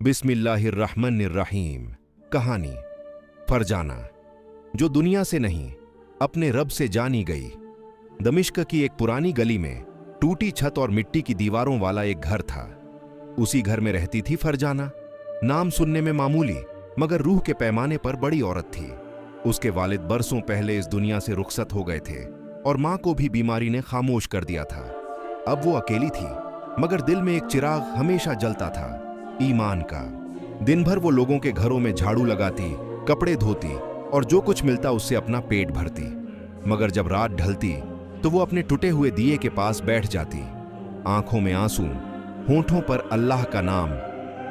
बिस्मिल्लाहिर्रहमानिर्रहीम। कहानी फरजाना, जो दुनिया से नहीं अपने रब से जानी गई। दमिश्क की एक पुरानी गली में टूटी छत और मिट्टी की दीवारों वाला एक घर था। उसी घर में रहती थी फरजाना। नाम सुनने में मामूली मगर रूह के पैमाने पर बड़ी औरत थी। उसके वालिद बरसों पहले इस दुनिया से रुखसत हो गए थे और मां को भी बीमारी ने खामोश कर दिया था। अब वो अकेली थी मगर दिल में एक चिराग हमेशा जलता था, ईमान का। दिन भर वो लोगों के घरों में झाड़ू लगाती, कपड़े धोती और जो कुछ मिलता उससे अपना पेट भरती। मगर जब रात ढलती तो वो अपने टूटे हुए दिए के पास बैठ जाती, आंखों में आंसू, होंठों पर अल्लाह का नाम।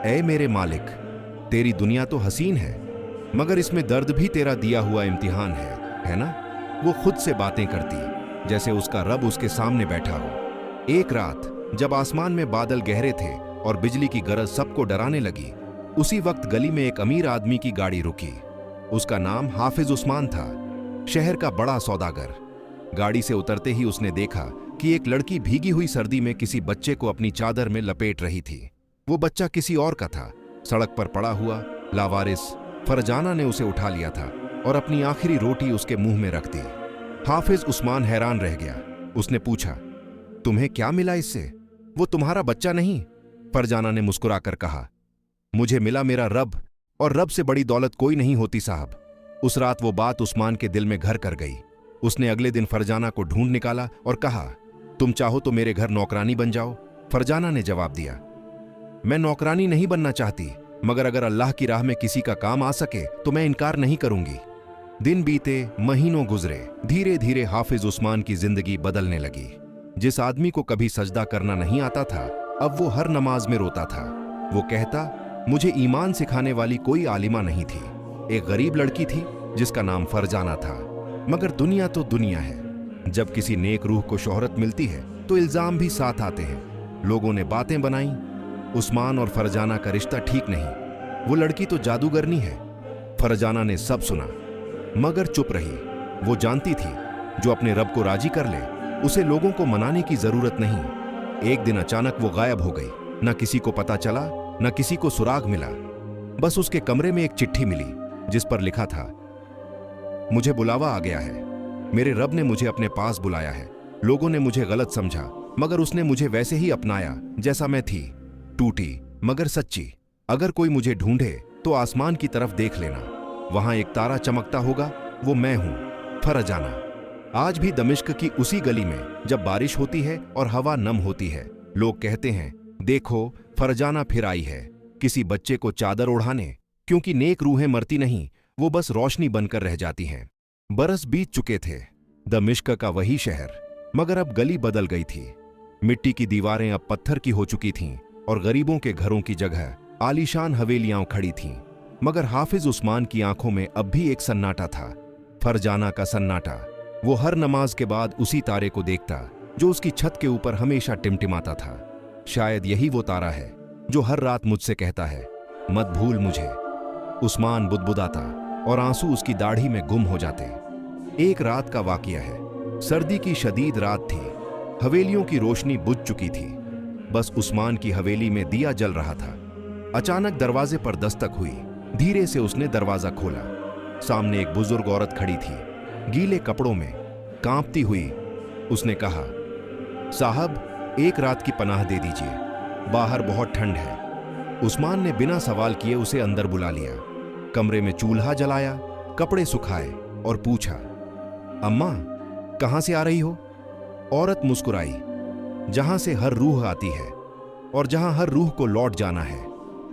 ऐ मेरे मालिक, तेरी दुनिया तो हसीन है मगर इसमें दर्द भी तेरा दिया हुआ इम्तिहान है ना? वो खुद से बातें करती जैसे उसका रब उसके सामने बैठा हो। एक रात जब आसमान में बादल गहरे थे और बिजली की गरज सबको डराने लगी, उसी वक्त गली में एक अमीर आदमी की गाड़ी रुकी। उसका नाम हाफिज उस्मान था, शहर का बड़ा सौदागर। गाड़ी से उतरते ही उसने देखा कि एक लड़की भीगी हुई सर्दी में किसी बच्चे को अपनी चादर में लपेट रही थी। वो बच्चा किसी और का था, सड़क पर पड़ा हुआ, लावारिस। फरजाना ने उसे उठा लिया था और अपनी आखिरी रोटी उसके मुंह में रख दी। हाफिज उस्मान हैरान रह गया। उसने पूछा, तुम्हें क्या मिला इससे? वो तुम्हारा बच्चा नहीं। फरजाना ने मुस्कुराकर कहा, मुझे मिला मेरा रब, और रब से बड़ी दौलत कोई नहीं होती साहब। उस रात वो बात उस्मान के दिल में घर कर गई। उसने अगले दिन फरजाना को ढूंढ निकाला और कहा, तुम चाहो तो मेरे घर नौकरानी बन जाओ। फरजाना ने जवाब दिया, मैं नौकरानी नहीं बनना चाहती, मगर अगर अल्लाह की राह में किसी का काम आ सके तो मैं इनकार नहीं करूंगी। दिन बीते, महीनों गुजरे। धीरे धीरे हाफिज उस्मान की जिंदगी बदलने लगी। जिस आदमी को कभी सजदा करना नहीं आता था, अब वो हर नमाज में रोता था। वो कहता, मुझे ईमान सिखाने वाली कोई आलिमा नहीं थी। एक गरीब लड़की थी जिसका नाम फरजाना था। मगर दुनिया तो दुनिया है। जब किसी नेक रूह को शोहरत मिलती है तो इल्जाम भी साथ आते हैं। लोगों ने बातें बनाई, उस्मान और फरजाना का रिश्ता ठीक नहीं, वो लड़की तो जादूगरनी है। फरजाना ने सब सुना मगर चुप रही। वो जानती थी, जो अपने रब को राजी कर ले उसे लोगों को मनाने की जरूरत नहीं। एक दिन अचानक वो गायब हो गई। न किसी को पता चला, न किसी को सुराग मिला। बस उसके कमरे में एक चिट्ठी मिली जिस पर लिखा था, मुझे बुलावा आ गया है। मेरे रब ने मुझे अपने पास बुलाया है। लोगों ने मुझे गलत समझा मगर उसने मुझे वैसे ही अपनाया जैसा मैं थी, टूटी मगर सच्ची। अगर कोई मुझे ढूंढे तो आसमान की तरफ देख लेना, वहां एक तारा चमकता होगा, वो मैं हूं, फरजाना। आज भी दमिश्क की उसी गली में जब बारिश होती है और हवा नम होती है, लोग कहते हैं, देखो फरजाना फिर आई है, किसी बच्चे को चादर ओढ़ाने। क्योंकि नेक रूहें मरती नहीं, वो बस रोशनी बनकर रह जाती हैं। बरस बीत चुके थे। दमिश्क का वही शहर, मगर अब गली बदल गई थी। मिट्टी की दीवारें अब पत्थर की हो चुकी थीं और गरीबों के घरों की जगह आलीशान हवेलियां खड़ी थीं। मगर हाफिज उस्मान की आंखों में अब भी एक सन्नाटा था, फरजाना का सन्नाटा। वो हर नमाज के बाद उसी तारे को देखता जो उसकी छत के ऊपर हमेशा टिमटिमाता था। शायद यही वो तारा है जो हर रात मुझसे कहता है, मत भूल मुझे। उस्मान बुदबुदाता और आंसू उसकी दाढ़ी में गुम हो जाते। एक रात का वाकया है। सर्दी की शदीद रात थी। हवेलियों की रोशनी बुझ चुकी थी, बस उस्मान की हवेली में दिया जल रहा था। अचानक दरवाजे पर दस्तक हुई। धीरे से उसने दरवाजा खोला। सामने एक बुजुर्ग औरत खड़ी थी, गीले कपड़ों में, कांपती हुई। उसने कहा, साहब एक रात की पनाह दे दीजिए, बाहर बहुत ठंड है। उस्मान ने बिना सवाल किए उसे अंदर बुला लिया। कमरे में चूल्हा जलाया, कपड़े सुखाए और पूछा, अम्मा कहां से आ रही हो? औरत मुस्कुराई, जहां से हर रूह आती है और जहां हर रूह को लौट जाना है।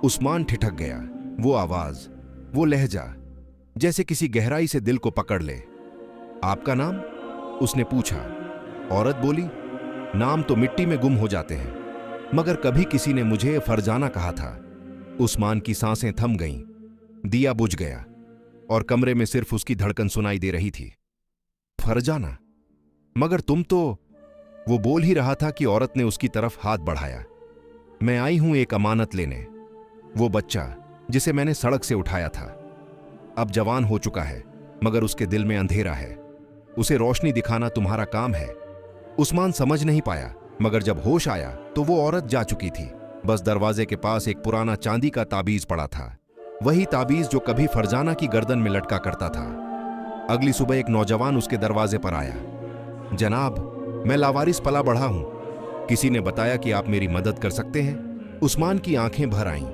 उस्मान ठिठक गया। वो आवाज, वो लहजा, जैसे किसी गहराई से दिल को पकड़ ले। आपका नाम? उसने पूछा। औरत बोली, नाम तो मिट्टी में गुम हो जाते हैं, मगर कभी किसी ने मुझे फरजाना कहा था। उस्मान की सांसें थम गईं, दिया बुझ गया और कमरे में सिर्फ उसकी धड़कन सुनाई दे रही थी। फरजाना, मगर तुम तो। वो बोल ही रहा था कि औरत ने उसकी तरफ हाथ बढ़ाया। मैं आई हूं एक अमानत लेने। वो बच्चा जिसे मैंने सड़क से उठाया था, अब जवान हो चुका है मगर उसके दिल में अंधेरा है। उसे रोशनी दिखाना तुम्हारा काम है। उस्मान समझ नहीं पाया, मगर जब होश आया तो वो औरत जा चुकी थी। बस दरवाजे के पास एक पुराना चांदी का ताबीज पड़ा था, वही ताबीज जो कभी फरजाना की गर्दन में लटका करता था। अगली सुबह एक नौजवान उसके दरवाजे पर आया। जनाब, मैं लावारिस पला बढ़ा हूं, किसी ने बताया कि आप मेरी मदद कर सकते हैं। उस्मान की आंखें भर आईं।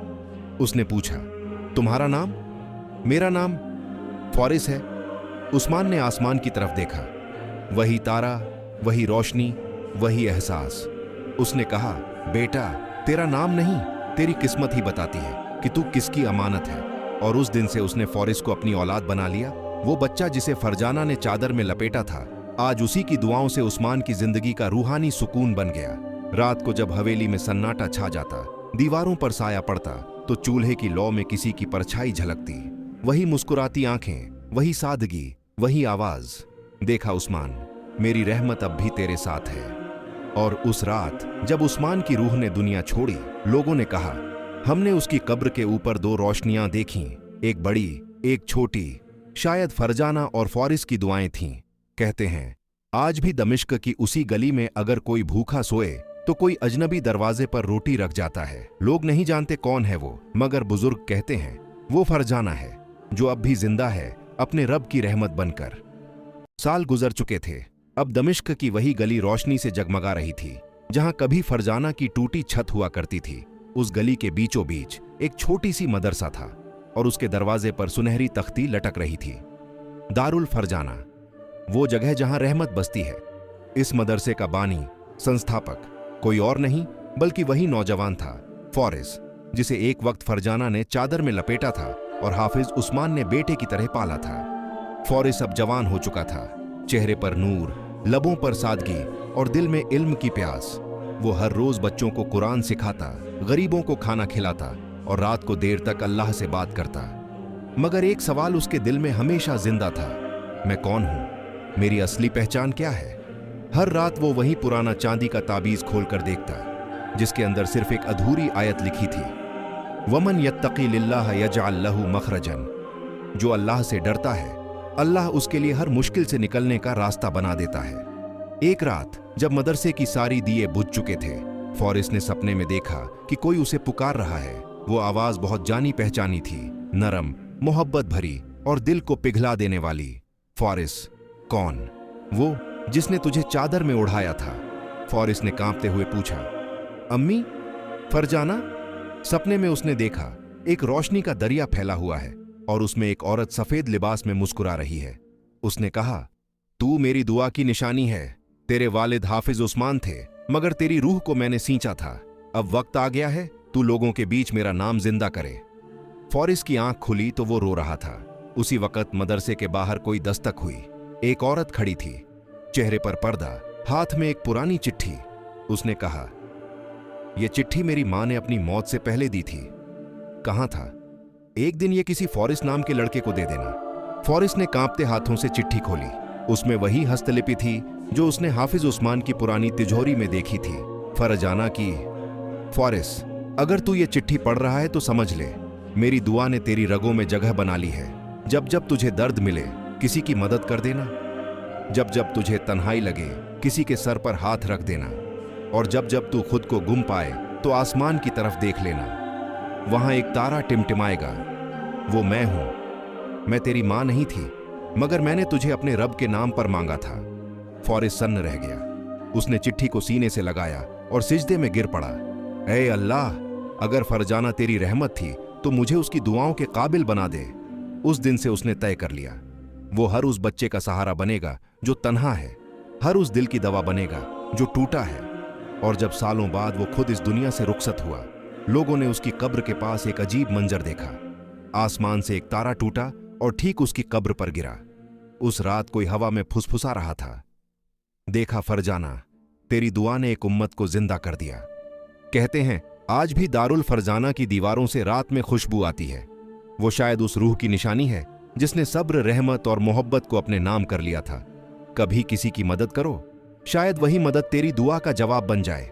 उसने पूछा, तुम्हारा नाम? मेरा नाम फॉरिस है। उस्मान ने आसमान की तरफ देखा। वही तारा, वही रोशनी, वही एहसास। उसने कहा, बेटा, तेरा नाम नहीं, तेरी किस्मत ही बताती है कि तू किसकी अमानत है। और उस दिन से उसने फॉरिस को अपनी औलाद बना लिया। वो बच्चा जिसे फरजाना ने चादर में लपेटा था, आज उसी की दुआओं से उस्मान की जिंदगी का रूहानी सुकून बन गया। रात को जब हवेली में सन्नाटा छा जाता, दीवारों पर साया पड़ता, तो चूल्हे की लौ में किसी की परछाई झलकती। वही मुस्कुराती आंखें, वही सादगी, वही आवाज। देखा उस्मान, मेरी रहमत अब भी तेरे साथ है। और उस रात जब उस्मान की रूह ने दुनिया छोड़ी, लोगों ने कहा, हमने उसकी कब्र के ऊपर दो रोशनियां देखीं, एक बड़ी, एक छोटी। शायद फरजाना और फॉरिस की दुआएं थीं। कहते हैं, आज भी दमिश्क की उसी गली में अगर कोई भूखा सोए तो कोई अजनबी दरवाजे पर रोटी रख जाता है। लोग नहीं जानते कौन है वो, मगर बुजुर्ग कहते हैं वो फरजाना है, जो अब भी जिंदा है अपने रब की रहमत बनकर। साल गुजर चुके थे। अब दमिश्क की वही गली रोशनी से जगमगा रही थी, जहां कभी फरजाना की टूटी छत हुआ करती थी। उस गली के बीचों बीच एक छोटी सी मदरसा था और उसके दरवाजे पर सुनहरी तख्ती लटक रही थी, दारुल फरजाना, वो जगह जहां रहमत बसती है। इस मदरसे का बानी, संस्थापक कोई और नहीं बल्कि वही नौजवान था, फॉरिस, जिसे एक वक्त फरजाना ने चादर में लपेटा था और हाफिज उस्मान ने बेटे की तरह पाला था। फॉरिस अब जवान हो चुका था, चेहरे पर नूर, लबों पर सादगी और दिल में इल्म की प्यास। वो हर रोज बच्चों को कुरान सिखाता, गरीबों को खाना खिलाता और रात को देर तक अल्लाह से बात करता। मगर एक सवाल उसके दिल में हमेशा जिंदा था, मैं कौन हूं? मेरी असली पहचान क्या है? हर रात वो वही पुराना चांदी का ताबीज खोलकर देखता, जिसके अंदर सिर्फ एक अधूरी आयत लिखी थी, वमन यत्तकी लिल्लाह यजअल लहू मखरजन। जो अल्लाह से डरता है, अल्लाह उसके लिए हर मुश्किल से निकलने का रास्ता बना देता है। एक रात जब मदरसे की सारी दिए बुझ चुके थे, फॉरिस ने सपने में देखा कि कोई उसे पुकार रहा है। वो आवाज बहुत जानी पहचानी थी, नरम, मोहब्बत भरी और दिल को पिघला देने वाली। फॉरिस, कौन? वो जिसने तुझे चादर में उड़ाया था। फॉरिस ने कांपते हुए पूछा, अम्मी? फरजाना? सपने में उसने देखा एक रोशनी का दरिया फैला हुआ है और उसमें एक औरत सफेद लिबास में मुस्कुरा रही है। उसने कहा, तू मेरी दुआ की निशानी है। तेरे वालिद हाफिज उस्मान थे, मगर तेरी रूह को मैंने सींचा था। अब वक्त आ गया है तू लोगों के बीच मेरा नाम जिंदा करे। फॉरिस की आंख खुली तो वो रो रहा था। उसी वक्त मदरसे के बाहर कोई दस्तक हुई। एक औरत खड़ी थी, चेहरे पर पर्दा, हाथ में एक पुरानी चिट्ठी। उसने कहा, यह चिट्ठी मेरी मां ने अपनी मौत से पहले दी थी। कहां था? एक दिन ये किसी फॉरिस नाम के लड़के को दे देना। फॉरिस ने कांपते हाथों से चिट्ठी खोली। उसमें वही हस्तलिपि थी जो उसने हाफिज उस्मान की पुरानी तिजोरी में देखी थी, फरजाना की। फॉरिस, अगर तू ये चिट्ठी पढ़ रहा है तो समझ ले, मेरी दुआ ने तेरी रगों में जगह बना ली है। जब जब तुझे दर्द मिले, किसी की मदद कर देना। जब जब तुझे तन्हाई लगे, किसी के सर पर हाथ रख देना। और जब जब तू खुद को गुम पाए तो आसमान की तरफ देख लेना। वहां एक तारा टिमटिमाएगा। वो मैं हूं। मैं तेरी मां नहीं थी, मगर मैंने तुझे अपने रब के नाम पर मांगा था। फॉरिस सन्न रह गया। उसने चिट्ठी को सीने से लगाया और सिजदे में गिर पड़ा। ऐ अल्लाह, अगर फरजाना तेरी रहमत थी तो मुझे उसकी दुआओं के काबिल बना दे। उस दिन से उसने तय कर लिया, वो हर उस बच्चे का सहारा बनेगा जो तन्हा है, हर उस दिल की दवा बनेगा जो टूटा है। और जब सालों बाद वो खुद इस दुनिया से रुखसत हुआ, लोगों ने उसकी कब्र के पास एक अजीब मंजर देखा। आसमान से एक तारा टूटा और ठीक उसकी कब्र पर गिरा। उस रात कोई हवा में फुसफुसा रहा था, देखा फरजाना, तेरी दुआ ने एक उम्मत को जिंदा कर दिया। कहते हैं आज भी दारुल फरजाना की दीवारों से रात में खुशबू आती है। वो शायद उस रूह की निशानी है जिसने सब्र, रहमत और मोहब्बत को अपने नाम कर लिया था। कभी किसी की मदद करो, शायद वही मदद तेरी दुआ का जवाब बन जाए।